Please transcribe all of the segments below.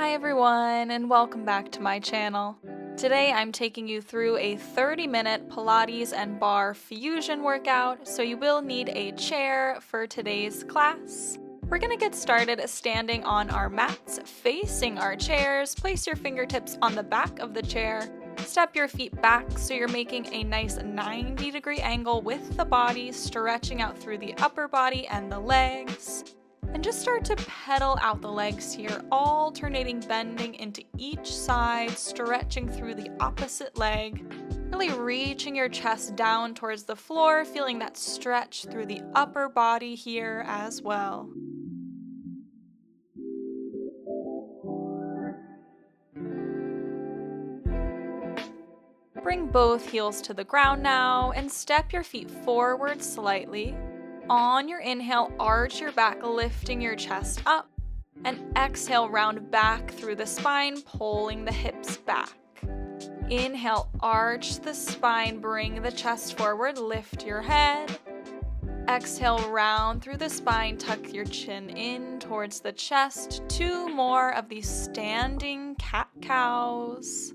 Hi everyone, and welcome back to my channel. Today I'm taking you through a 30-minute Pilates and Barre fusion workout, so you will need a chair for today's class. We're going to get started standing on our mats, facing our chairs. Place your fingertips on the back of the chair. Step your feet back so you're making a nice 90-degree angle with the body, stretching out through the upper body and the legs. And just start to pedal out the legs here, alternating bending into each side, stretching through the opposite leg, really reaching your chest down towards the floor, feeling that stretch through the upper body here as well. Bring both heels to the ground now and step your feet forward slightly. On your inhale, arch your back, lifting your chest up, and exhale, round back through the spine, pulling the hips back. Inhale, arch the spine, bring the chest forward, lift your head. Exhale, round through the spine, tuck your chin in towards the chest. 2 more of these standing cat-cows.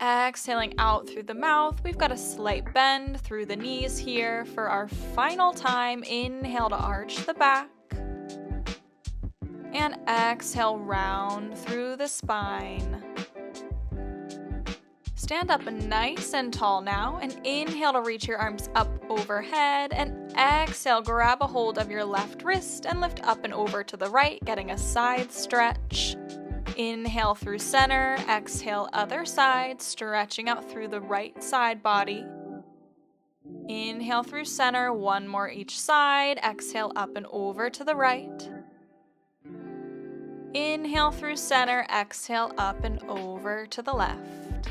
Exhaling out through the mouth, we've got a slight bend through the knees here for our final time. Inhale to arch the back. And exhale, round through the spine. Stand up nice and tall now, and inhale to reach your arms up overhead, and exhale, grab a hold of your left wrist and lift up and over to the right, getting a side stretch. Inhale through center, exhale other side, stretching out through the right side body. Inhale through center, 1 more each side, exhale up and over to the right. Inhale through center, exhale up and over to the left.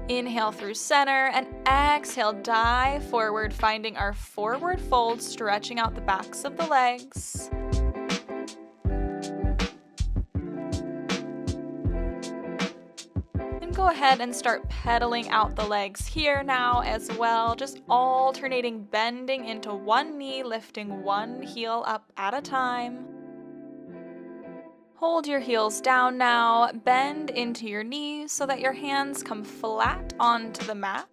Inhale through center and exhale, dive forward, finding our forward fold, stretching out the backs of the legs. Go ahead and start pedaling out the legs here now as well, just alternating bending into one knee, lifting one heel up at a time. Hold your heels down now, bend into your knees so that your hands come flat onto the mat,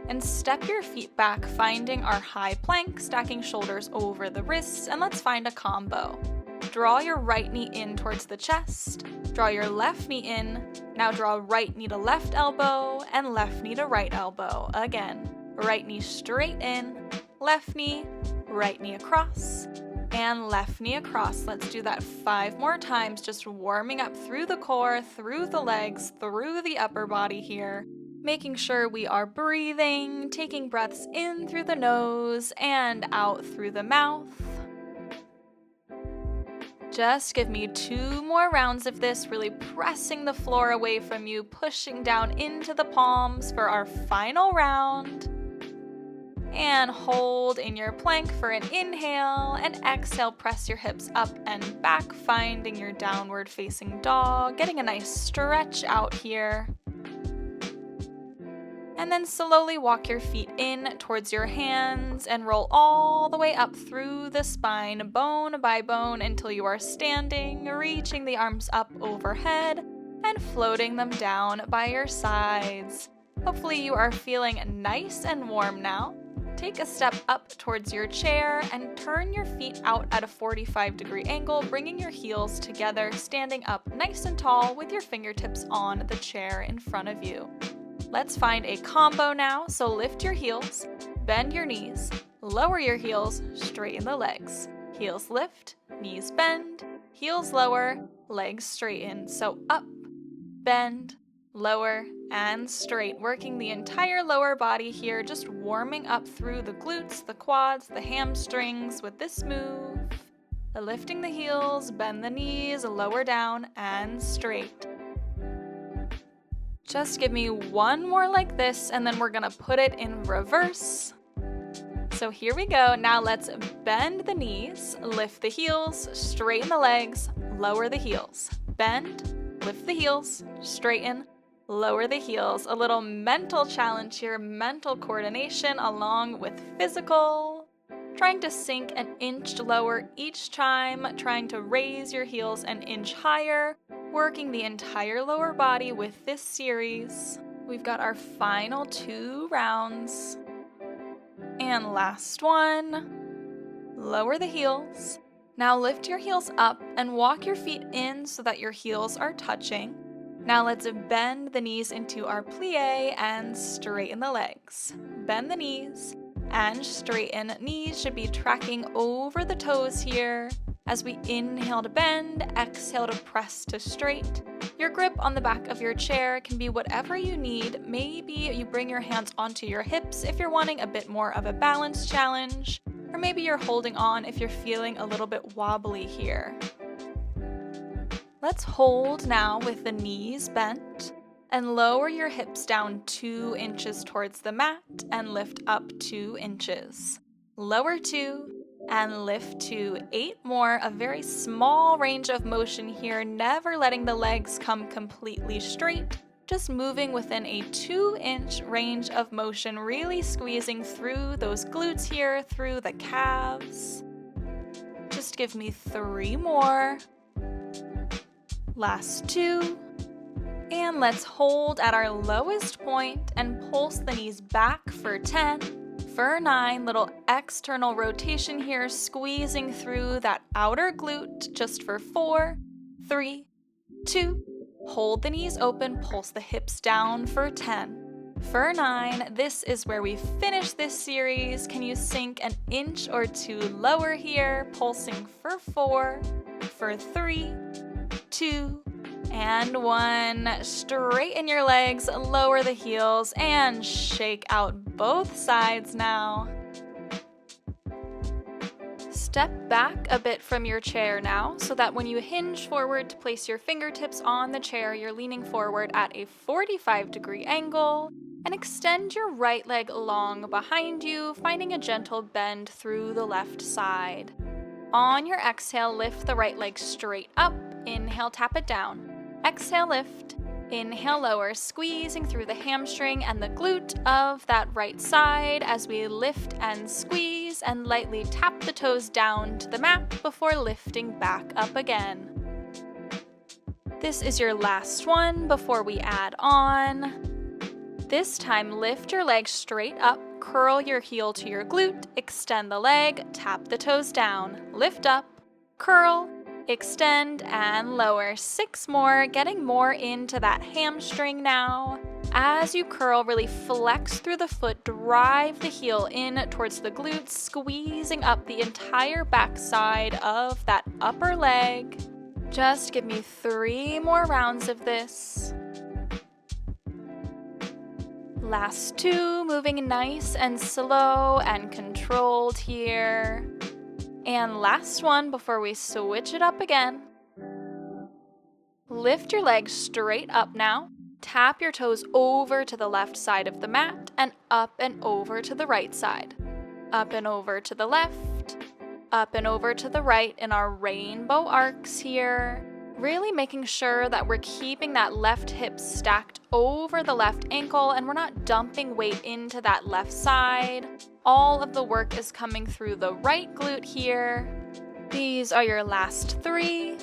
and step your feet back, finding our high plank, stacking shoulders over the wrists, and let's find a combo. Draw your right knee in towards the chest, draw your left knee in, now draw right knee to left elbow and left knee to right elbow. Again, right knee straight in, left knee, right knee across, and left knee across. Let's do that 5 more times, just warming up through the core, through the legs, through the upper body here. Making sure we are breathing, taking breaths in through the nose and out through the mouth. Just give me 2 more rounds of this, really pressing the floor away from you, pushing down into the palms for our final round. And hold in your plank for an inhale, and exhale, press your hips up and back, finding your downward facing dog, getting a nice stretch out here. And then slowly walk your feet in towards your hands and roll all the way up through the spine, bone by bone, until you are standing, reaching the arms up overhead and floating them down by your sides. Hopefully you are feeling nice and warm now. Take a step up towards your chair and turn your feet out at a 45-degree angle, bringing your heels together, standing up nice and tall with your fingertips on the chair in front of you. Let's find a combo now, so lift your heels, bend your knees, lower your heels, straighten the legs. Heels lift, knees bend, heels lower, legs straighten. So up, bend, lower, and straight, working the entire lower body here, just warming up through the glutes, the quads, the hamstrings with this move. Lifting the heels, bend the knees, lower down, and straight. Just give me 1 more like this, and then we're gonna put it in reverse. So here we go. Now let's bend the knees, lift the heels, straighten the legs, lower the heels. Bend, lift the heels, straighten, lower the heels. A little mental challenge here, mental coordination along with physical. trying to sink an inch lower each time, trying to raise your heels an inch higher, working the entire lower body with this series. We've got our final 2 rounds. And last one. Lower the heels. Now lift your heels up and walk your feet in so that your heels are touching. Now let's bend the knees into our plie and straighten the legs. Bend the knees and straighten. Knees should be tracking over the toes here. As we inhale to bend, exhale to press to straight. Your grip on the back of your chair can be whatever you need. Maybe you bring your hands onto your hips if you're wanting a bit more of a balance challenge, or maybe you're holding on if you're feeling a little bit wobbly here. Let's hold now with the knees bent and lower your hips down 2 inches towards the mat and lift up 2 inches. Lower 2 and lift 2, 8 more, a very small range of motion here, never letting the legs come completely straight, just moving within a 2-inch range of motion, really squeezing through those glutes here, through the calves. Just give me 3 more. Last 2. And let's hold at our lowest point and pulse the knees back for 10. For 9, little external rotation here, squeezing through that outer glute just for 4, 3, 2. Hold the knees open, pulse the hips down for 10. For 9, this is where we finish this series. Can you sink an inch or 2 lower here, pulsing for 4, for 3, 2, and 1. Straighten your legs, lower the heels, and shake out both sides now. Step back a bit from your chair now so that when you hinge forward to place your fingertips on the chair, you're leaning forward at a 45-degree angle, and extend your right leg long behind you, finding a gentle bend through the left side. On your exhale, lift the right leg straight up. Inhale, tap it down. Exhale, lift. Inhale, lower, squeezing through the hamstring and the glute of that right side as we lift and squeeze and lightly tap the toes down to the mat before lifting back up again. This is your last one before we add on. This time, lift your leg straight up, curl your heel to your glute, extend the leg, tap the toes down, lift up, curl, extend, and lower. 6 more, getting more into that hamstring now. As you curl, really flex through the foot, drive the heel in towards the glutes, squeezing up the entire backside of that upper leg. Just give me 3 more rounds of this. Last 2, moving nice and slow and controlled here. And last one before we switch it up again. Lift your legs straight up now. Tap your toes over to the left side of the mat and up and over to the right side. Up and over to the left. Up and over to the right in our rainbow arcs here. Really making sure that we're keeping that left hip stacked over the left ankle and we're not dumping weight into that left side. All of the work is coming through the right glute here. These are your last 3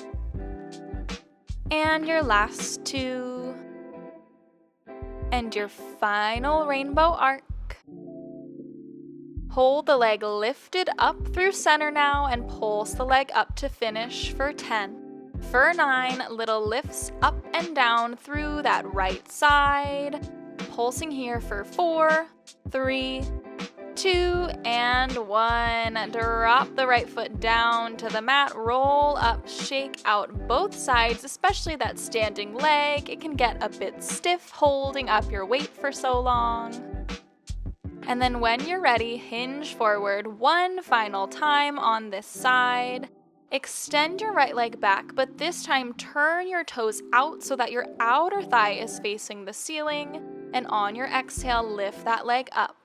and your last 2 and your final rainbow arc. Hold the leg lifted up through center now and pulse the leg up to finish for 10. For 9, little lifts up and down through that right side. Pulsing here for 4, 3, 2, and 1. Drop the right foot down to the mat, roll up, shake out both sides, especially that standing leg. It can get a bit stiff holding up your weight for so long. And then when you're ready, hinge forward 1 final time on this side. Extend your right leg back, but this time turn your toes out so that your outer thigh is facing the ceiling. And on your exhale, lift that leg up.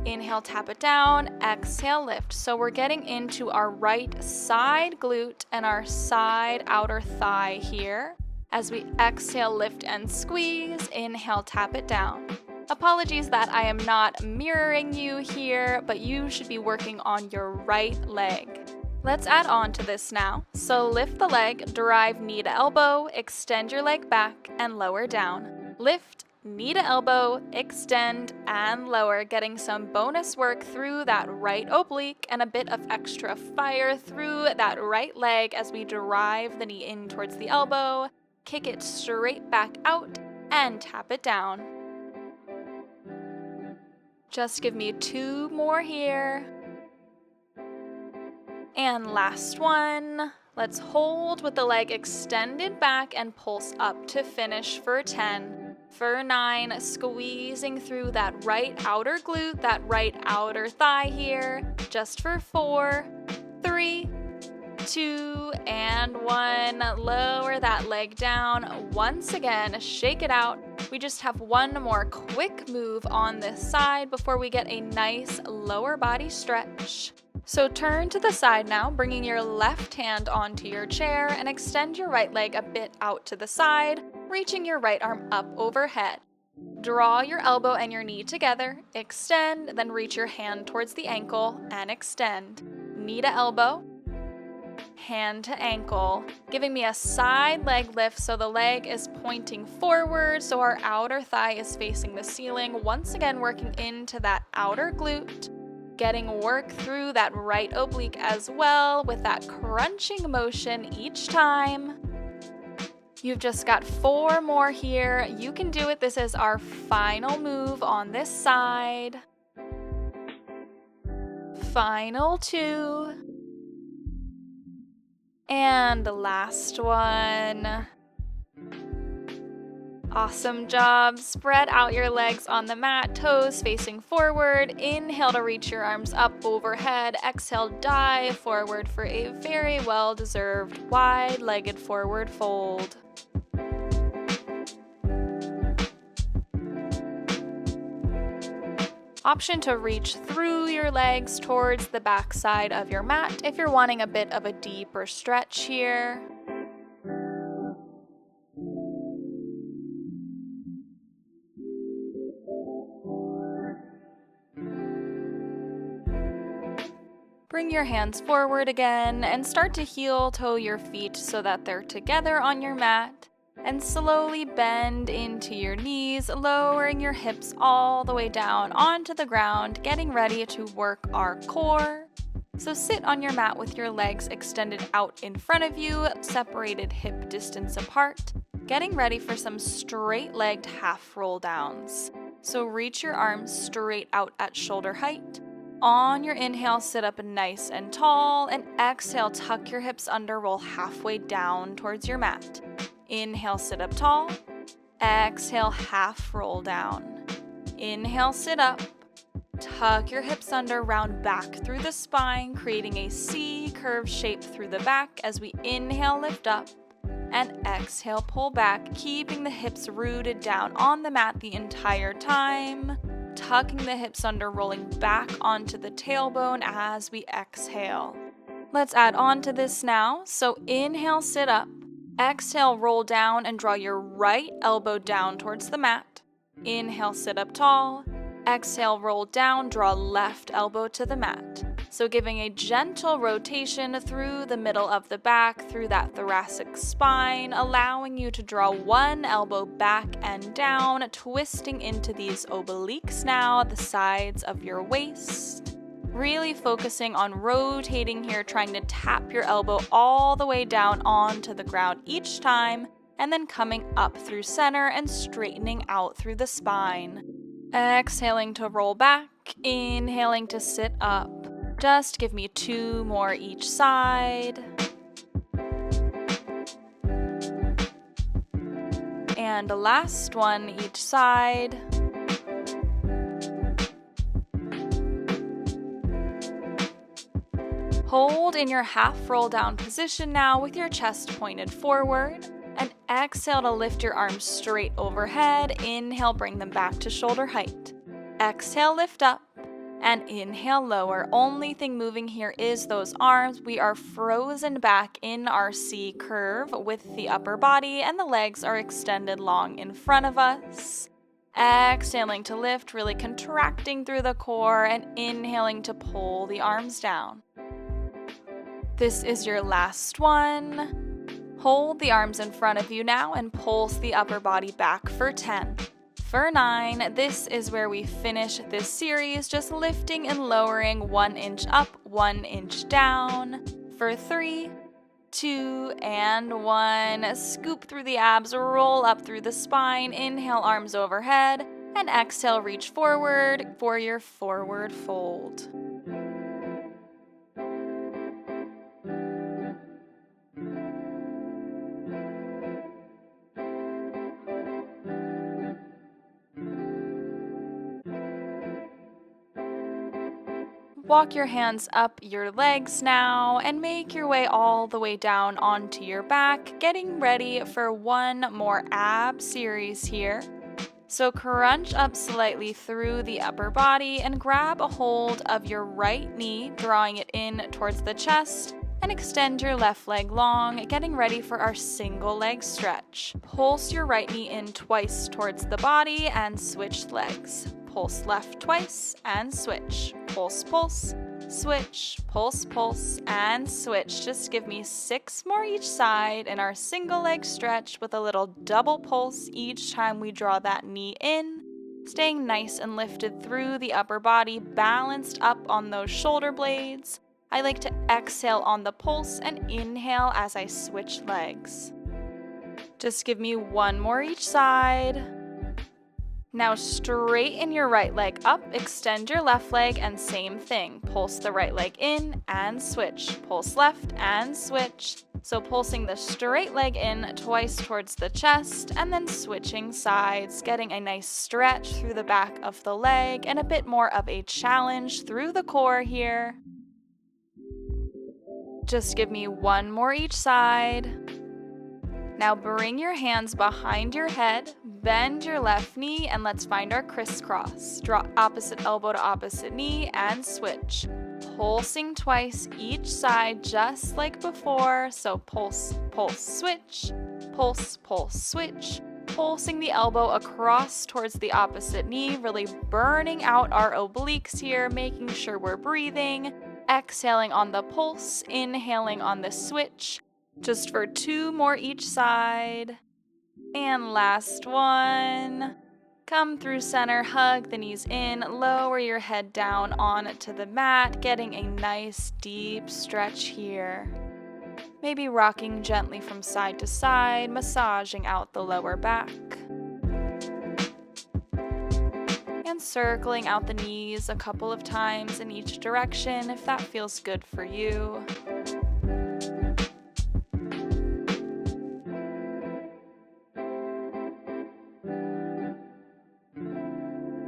Inhale, tap it down, exhale, lift. So we're getting into our right side glute and our side outer thigh here. As we exhale, lift and squeeze, inhale, tap it down. Apologies that I am not mirroring you here, but you should be working on your right leg. Let's add on to this now. So lift the leg, drive knee to elbow, extend your leg back, and lower down. Lift, knee to elbow, extend, and lower, getting some bonus work through that right oblique and a bit of extra fire through that right leg as we drive the knee in towards the elbow, kick it straight back out, and tap it down. Just give me 2 more here. And last one. Let's hold with the leg extended back and pulse up to finish for 10. For 9, squeezing through that right outer glute, that right outer thigh here. Just for 4, 3, 2, and 1. Lower that leg down. Once again, shake it out. We just have one more quick move on this side before we get a nice lower body stretch. So turn to the side now, bringing your left hand onto your chair and extend your right leg a bit out to the side, reaching your right arm up overhead. Draw your elbow and your knee together, extend, then reach your hand towards the ankle and extend. Knee to elbow, hand to ankle, giving me a side leg lift so the leg is pointing forward so our outer thigh is facing the ceiling, once again working into that outer glute. Getting work through that right oblique as well with that crunching motion each time. You've just got 4 more here. You can do it. This is our final move on this side. Final 2. And the last one. Awesome job. Spread out your legs on the mat, toes facing forward. Inhale to reach your arms up overhead. Exhale, dive forward for a very well-deserved wide-legged forward fold. Option to reach through your legs towards the back side of your mat if you're wanting a bit of a deeper stretch here. Bring your hands forward again and start to heel toe your feet so that they're together on your mat. And slowly bend into your knees, lowering your hips all the way down onto the ground, getting ready to work our core. So sit on your mat with your legs extended out in front of you, separated hip distance apart, getting ready for some straight-legged half roll downs. So reach your arms straight out at shoulder height. On your inhale, sit up nice and tall, and exhale, tuck your hips under, roll halfway down towards your mat. Inhale, sit up tall. Exhale, half roll down. Inhale, sit up. Tuck your hips under, round back through the spine, creating a C curve shape through the back as we inhale, lift up, and exhale, pull back, keeping the hips rooted down on the mat the entire time. Tucking the hips under, rolling back onto the tailbone as we exhale. Let's add on to this now. So inhale, sit up. Exhale, roll down and draw your right elbow down towards the mat. Inhale, sit up tall. Exhale, roll down, draw left elbow to the mat. So giving a gentle rotation through the middle of the back, through that thoracic spine, allowing you to draw one elbow back and down, twisting into these obliques now, the sides of your waist. Really focusing on rotating here, trying to tap your elbow all the way down onto the ground each time, and then coming up through center and straightening out through the spine. Exhaling to roll back, inhaling to sit up. Just give me 2 more each side. And the last one each side. Hold in your half roll down position now with your chest pointed forward. And exhale to lift your arms straight overhead. Inhale, bring them back to shoulder height. Exhale, lift up. And inhale, lower. Only thing moving here is those arms. We are frozen back in our C curve with the upper body, and the legs are extended long in front of us. Exhaling to lift, really contracting through the core, and inhaling to pull the arms down. This is your last one. Hold the arms in front of you now and pulse the upper body back for 10. For 9, this is where we finish this series, just lifting and lowering 1 inch up, 1 inch down. For 3, 2, and 1, scoop through the abs, roll up through the spine, inhale arms overhead, and exhale reach forward for your forward fold. Walk your hands up your legs now and make your way all the way down onto your back, getting ready for one more ab series here. So crunch up slightly through the upper body and grab a hold of your right knee, drawing it in towards the chest, and extend your left leg long, getting ready for our single leg stretch. Pulse your right knee in twice towards the body and switch legs. Pulse left twice and switch. Pulse, pulse, switch, pulse, pulse, and switch. Just give me 6 more each side in our single leg stretch with a little double pulse each time we draw that knee in. Staying nice and lifted through the upper body, balanced up on those shoulder blades. I like to exhale on the pulse and inhale as I switch legs. Just give me 1 more each side. Now straighten your right leg up, extend your left leg, and same thing. Pulse the right leg in and switch. Pulse left and switch. So pulsing the straight leg in twice towards the chest, and then switching sides, getting a nice stretch through the back of the leg and a bit more of a challenge through the core here. Just give me 1 more each side. Now bring your hands behind your head, bend your left knee, and let's find our crisscross. Draw opposite elbow to opposite knee and switch. Pulsing twice each side just like before, so pulse, pulse, switch, pulse, pulse, switch. Pulsing the elbow across towards the opposite knee, really burning out our obliques here, making sure we're breathing. Exhaling on the pulse, inhaling on the switch. Just for 2 more each side. And last one. Come through center, hug the knees in, lower your head down onto the mat, getting a nice deep stretch here. Maybe rocking gently from side to side, massaging out the lower back. And circling out the knees a couple of times in each direction if that feels good for you.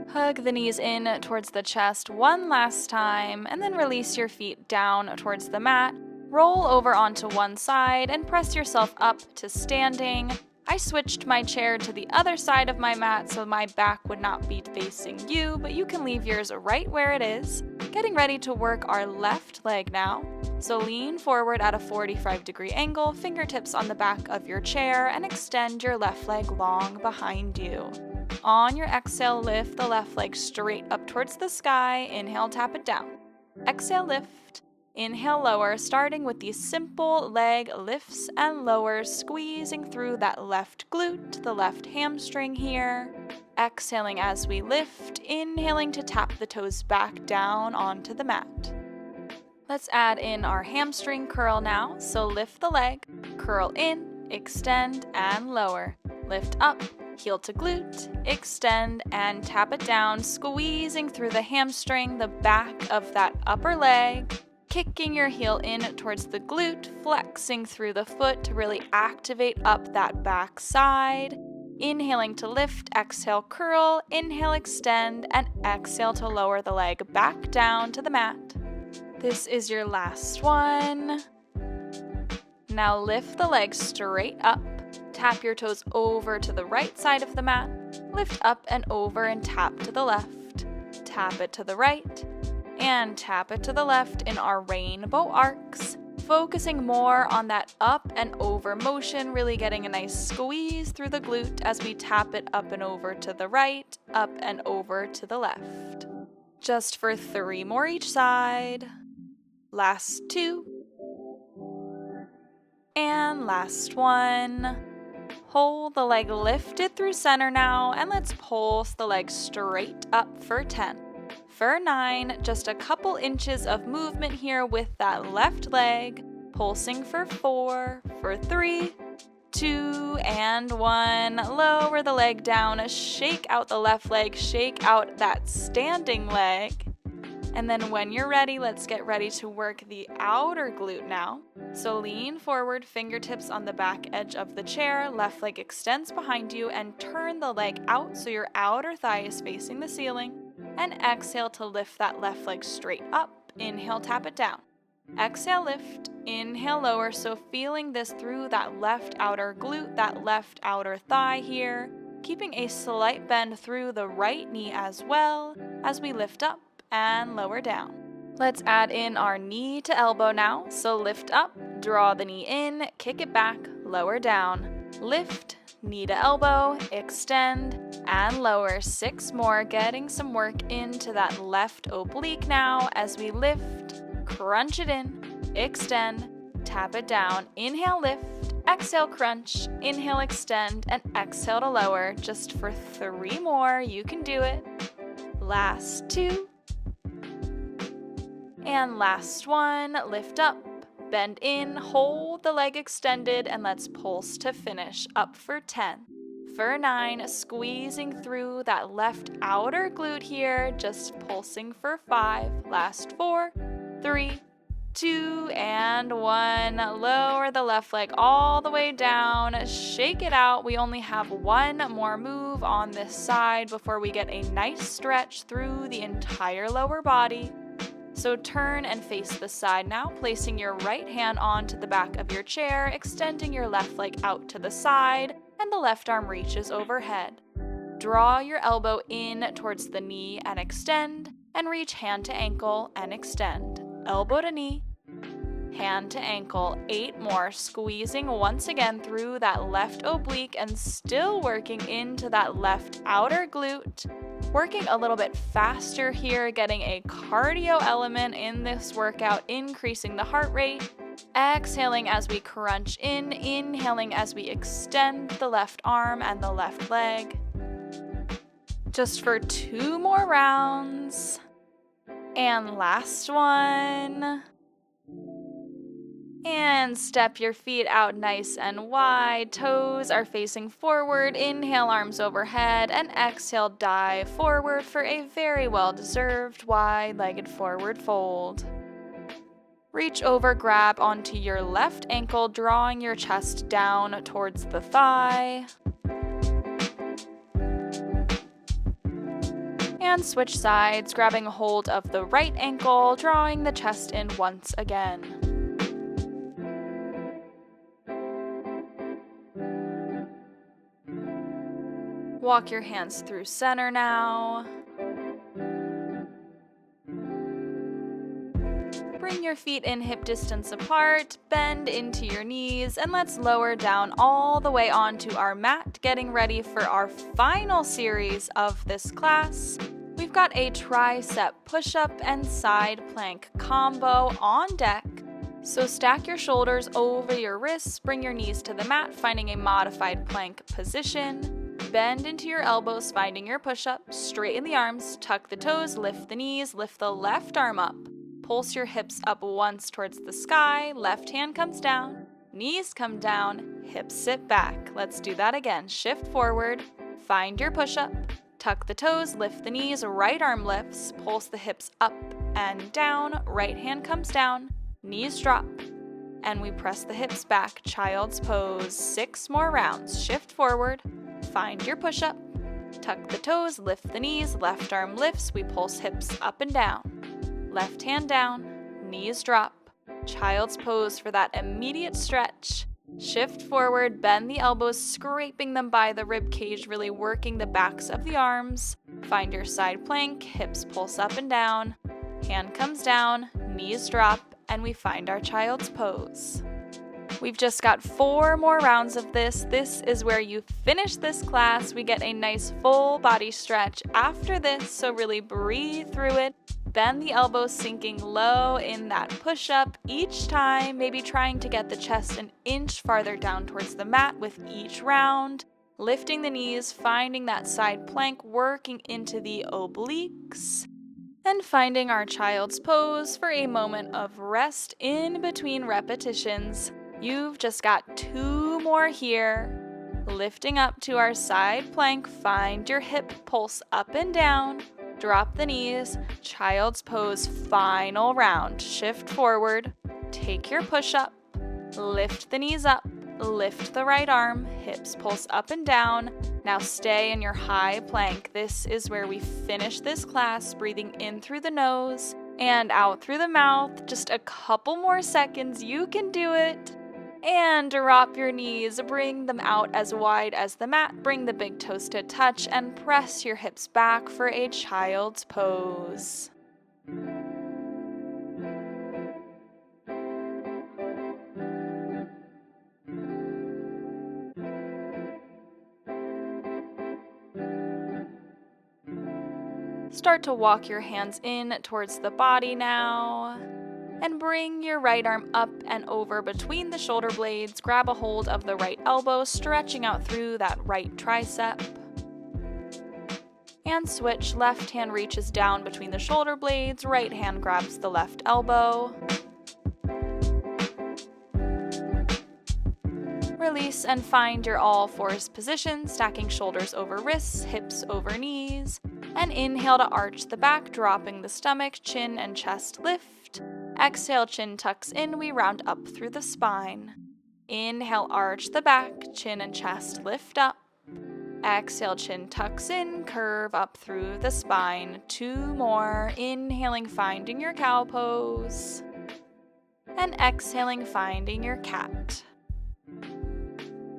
Hug the knees in towards the chest one last time, and then release your feet down towards the mat. Roll over onto one side and press yourself up to standing. I switched my chair to the other side of my mat so my back would not be facing you, but you can leave yours right where it is. Getting ready to work our left leg now. So lean forward at a 45-degree angle, fingertips on the back of your chair, and extend your left leg long behind you. On your exhale, lift the left leg straight up towards the sky. Inhale, tap it down. Exhale, lift. Inhale, lower, starting with these simple leg lifts and lowers, squeezing through that left glute, the left hamstring here. Exhaling as we lift, inhaling to tap the toes back down onto the mat. Let's add in our hamstring curl now. So lift the leg, curl in, extend, and lower. Lift up, heel to glute, extend, and tap it down, squeezing through the hamstring, the back of that upper leg. Kicking your heel in towards the glute, flexing through the foot to really activate up that back side. Inhaling to lift, exhale, curl, inhale, extend, and exhale to lower the leg back down to the mat. This is your last one. Now lift the leg straight up. Tap your toes over to the right side of the mat. Lift up and over and tap to the left. Tap it to the right. And tap it to the left in our rainbow arcs. focusing more on that up and over motion, really getting a nice squeeze through the glute as we tap it up and over to the right, up and over to the left. Just for 3 more each side. Last 2. And last 1. Hold the leg lifted through center now, and let's pulse the leg straight up for 10. For 9, just a couple inches of movement here with that left leg. Pulsing for 4, for 3, 2, and 1. Lower the leg down, shake out the left leg, shake out that standing leg. And then when you're ready, let's get ready to work the outer glute now. So lean forward, fingertips on the back edge of the chair, left leg extends behind you, and turn the leg out so your outer thigh is facing the ceiling. And exhale to lift that left leg straight up. Inhale, tap it down. Exhale, lift. Inhale, lower. So feeling this through that left outer glute, that left outer thigh here. Keeping a slight bend through the right knee as well as we lift up and lower down. Let's add in our knee to elbow now. So lift up, draw the knee in, kick it back, lower down. Lift, knee to elbow, extend, and lower. 6 more, getting some work into that left oblique now as we lift, crunch it in, extend, tap it down. Inhale, lift, exhale, crunch, inhale, extend, and exhale to lower. Just for 3 more, you can do it. Last 2. And last 1, lift up, bend in, hold the leg extended, and let's pulse to finish. Up for 10. For 9, squeezing through that left outer glute here, just pulsing for 5. Last 4, 3, 2, and 1. Lower the left leg all the way down, shake it out. We only have 1 more move on this side before we get a nice stretch through the entire lower body. So turn and face the side now, placing your right hand onto the back of your chair, extending your left leg out to the side, and the left arm reaches overhead. Draw your elbow in towards the knee and extend, and reach hand to ankle and extend. Elbow to knee, hand to ankle. 8 more, squeezing once again through that left oblique and still working into that left outer glute. Working a little bit faster here, getting a cardio element in this workout, increasing the heart rate. Exhaling as we crunch in, inhaling as we extend the left arm and the left leg. Just for 2 more rounds. And last one. And step your feet out nice and wide. Toes are facing forward. Inhale, arms overhead, and exhale, dive forward for a very well-deserved wide-legged forward fold. Reach over, grab onto your left ankle, drawing your chest down towards the thigh. And switch sides, grabbing a hold of the right ankle, drawing the chest in once again. Walk your hands through center now. Bring your feet in hip distance apart, bend into your knees, and let's lower down all the way onto our mat, getting ready for our final series of this class. We've got a tricep push-up and side plank combo on deck. So stack your shoulders over your wrists, bring your knees to the mat, finding a modified plank position. Bend into your elbows, finding your push-up. Straighten the arms, tuck the toes, lift the knees, lift the left arm up. Pulse your hips up once towards the sky. Left hand comes down, knees come down, hips sit back. Let's do that again. Shift forward, find your push-up. Tuck the toes, lift the knees, right arm lifts. Pulse the hips up and down. Right hand comes down, knees drop. And we press the hips back, child's pose. 6 more rounds. Shift forward. Find your push-up, tuck the toes, lift the knees, left arm lifts, we pulse hips up and down. Left hand down, knees drop, child's pose for that immediate stretch. Shift forward, bend the elbows, scraping them by the rib cage, really working the backs of the arms. Find your side plank, hips pulse up and down, hand comes down, knees drop, and we find our child's pose. We've just got 4 more rounds of this. This is where you finish this class. We get a nice full body stretch after this, so really breathe through it. Bend the elbows, sinking low in that push-up each time, maybe trying to get the chest an inch farther down towards the mat with each round. Lifting the knees, finding that side plank, working into the obliques. And finding our child's pose for a moment of rest in between repetitions. You've just got 2 more here. Lifting up to our side plank, find your hip pulse up and down. Drop the knees, child's pose, final round. Shift forward, take your push up, lift the knees up, lift the right arm, hips pulse up and down. Now stay in your high plank. This is where we finish this class, breathing in through the nose and out through the mouth. Just a couple more seconds, you can do it. And drop your knees, bring them out as wide as the mat, bring the big toes to touch, and press your hips back for a child's pose. Start to walk your hands in towards the body now. And bring your right arm up and over between the shoulder blades. Grab a hold of the right elbow, stretching out through that right tricep. And switch. Left hand reaches down between the shoulder blades. Right hand grabs the left elbow. Release and find your all fours position, stacking shoulders over wrists, hips over knees. And inhale to arch the back, dropping the stomach, chin and chest lift. Exhale, chin tucks in, we round up through the spine. Inhale, arch the back, chin and chest lift up. Exhale, chin tucks in, curve up through the spine. 2 more. Inhaling, finding your cow pose. And exhaling, finding your cat.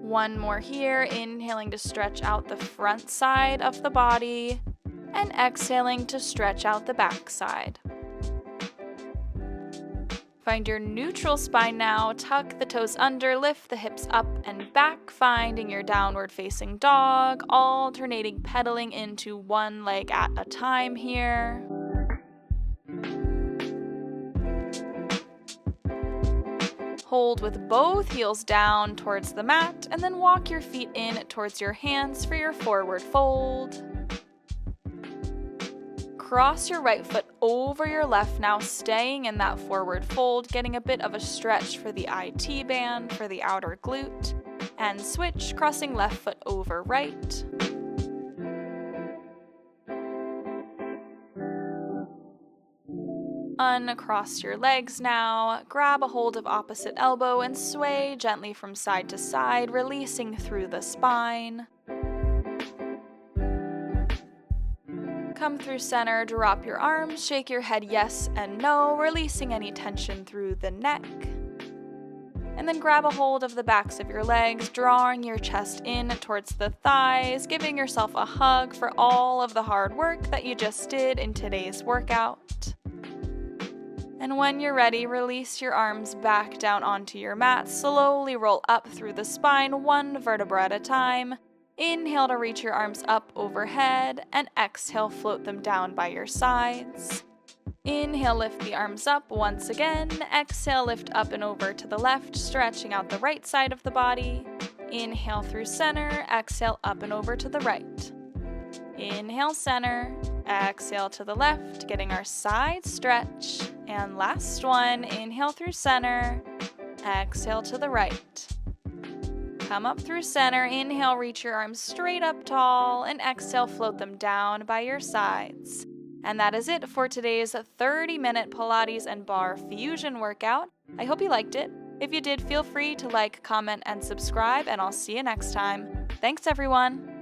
1 more here. Inhaling to stretch out the front side of the body. And exhaling to stretch out the back side. Find your neutral spine now, tuck the toes under, lift the hips up and back, finding your downward facing dog, alternating pedaling into 1 leg at a time here. Hold with both heels down towards the mat, and then walk your feet in towards your hands for your forward fold. Cross your right foot over your left now, staying in that forward fold, getting a bit of a stretch for the IT band, for the outer glute. And switch, crossing left foot over right. Uncross your legs now, grab a hold of opposite elbow and sway gently from side to side, releasing through the spine. Come through center, drop your arms, shake your head yes and no, releasing any tension through the neck. And then grab a hold of the backs of your legs, drawing your chest in towards the thighs, giving yourself a hug for all of the hard work that you just did in today's workout. And when you're ready, release your arms back down onto your mat, slowly roll up through the spine, 1 vertebra at a time. Inhale to reach your arms up overhead, and exhale, float them down by your sides. Inhale, lift the arms up once again. Exhale, lift up and over to the left, stretching out the right side of the body. Inhale through center, exhale up and over to the right. Inhale, center, exhale to the left, getting our side stretch. And last one, inhale through center, exhale to the right. Come up through center, inhale, reach your arms straight up tall, and exhale, float them down by your sides. And that is it for today's 30-minute Pilates and Barre fusion workout. I hope you liked it. If you did, feel free to like, comment, and subscribe, and I'll see you next time. Thanks, everyone.